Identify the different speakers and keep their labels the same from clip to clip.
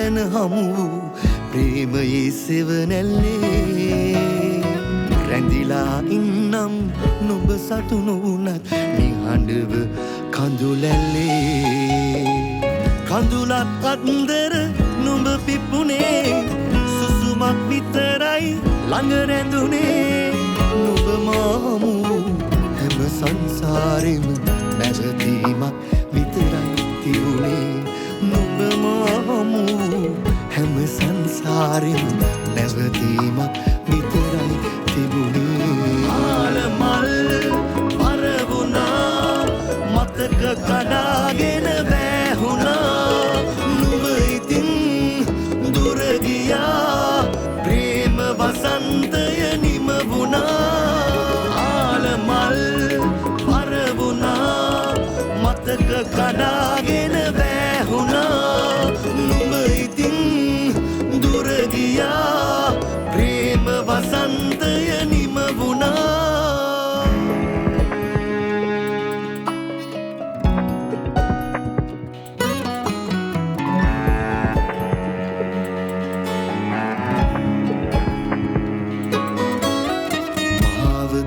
Speaker 1: තැන හමු ප්‍රේමයේ සෙවනැල්ලේ රැඳිලා ඉන්නම් නුඹ සතු නොවුනත් නිහඬව කඳුලැල්ලේ කඳුලත් අන්දර නුඹ පිපුනේ සුසුමක් විතරයි ළඟ රැඳුනේ නුඹ මාමු හැම සංසාරෙම නැවතීමක් විතරයි තිබුණේ නුඹ මාමු හැම සංසාරෙම නැවතීමක් විතරයි තිබුණේ ආලමල් පරවුණා මතක කඩාගෙන වැහුණා නුඹ ඉතින් දුර ගියා ප්‍රේම වසන්තය නිම වුණා ආලමල් පරවුණා මතක කඩාගෙන වැහුණා නුඹ ඉතින් දුර ගියා ප්‍රේම වසන්තය නිම වුණා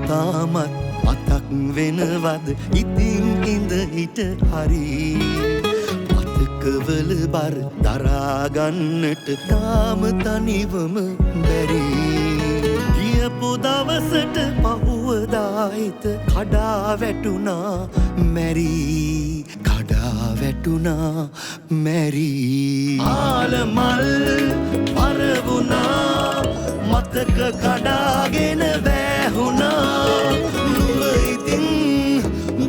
Speaker 1: තාමත් මතක් වෙනවද ඉතින් ඉඳ හිට හරි මතකවල බර දරාගන්නට තාම තනිවම බැරි ගියපු දවසට පහුවදාහිත කඩා වැටුණා මැරි කඩා වැටුණා මැරි ආලමල් පරවුණා මතක කඩාගෙන වැහුණා නුඹ ඉතින්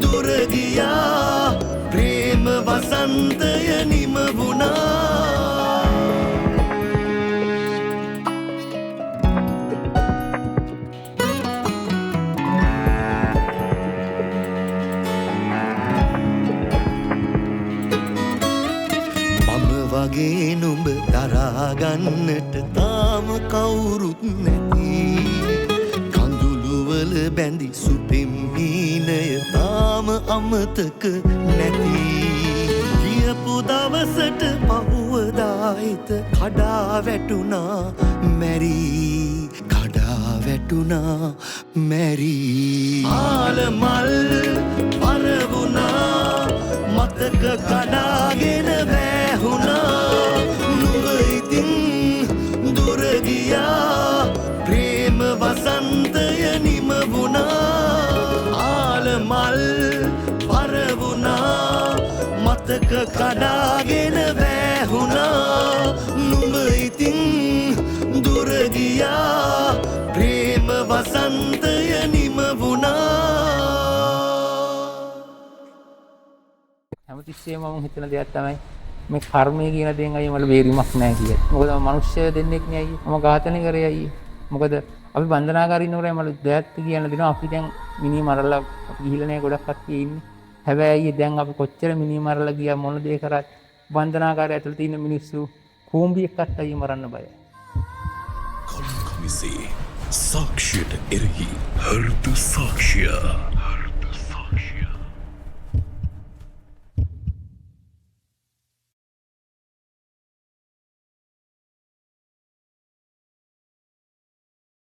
Speaker 1: දුර ගියා ප්‍රේම වසන්තය නිම වුණා මම වගේ නුඹ දරාගන්නට තාම කවුරුත් නැති කඳුළුවල බැඳි සුපිම් හීනය තාම අමතක නැති ගියපු දවසට පහුවදාහිත කඩා වැටුණා මැරි කඩා වැටුණා මැරි ආලමල් පරවුණා මතක කඩාගෙන වැහුණා නුඹ ඉතින් දුර ගියා ප්‍රේම වසන්තය නිම වුණා ආලමල් පරවුණා මතක කඩාගෙන වැහුණා නුඹ ඉතින් දුර ගියා ප්‍රේම වසන්තය නිම වුණා
Speaker 2: හැමතිස්සෙම මම හිතන දෙයක් තමයි මේ කර්මය කියන දේෙන් අයිය මට බේරීමක් නැහැ කියලා. මොකද මම මිනිස්සය දෙන්නෙක් නේ අයියේ. මම ඝාතනය කරේ අයියේ. මොකද අපි බන්ධනාගාරේ ඉන්නකොට මට දෙයක් කියන දෙනවා අපි දැන් මිනි මරලා ගිහිල්ලා නැහැ ගොඩක් කට්ටිය ඉන්නේ. හැබැයි අයියේ දැන් අපි කොච්චර මිනි මරලා ගියා මොන දේ කරත් බන්ධනාගාරය ඇතුළේ තියෙන මිනිස්සු කූඹියක්වත් අයියේ මරන්න බයයි.
Speaker 3: කොමිසේ සාක්ෂියට එරෙහි හෘද සාක්ෂිය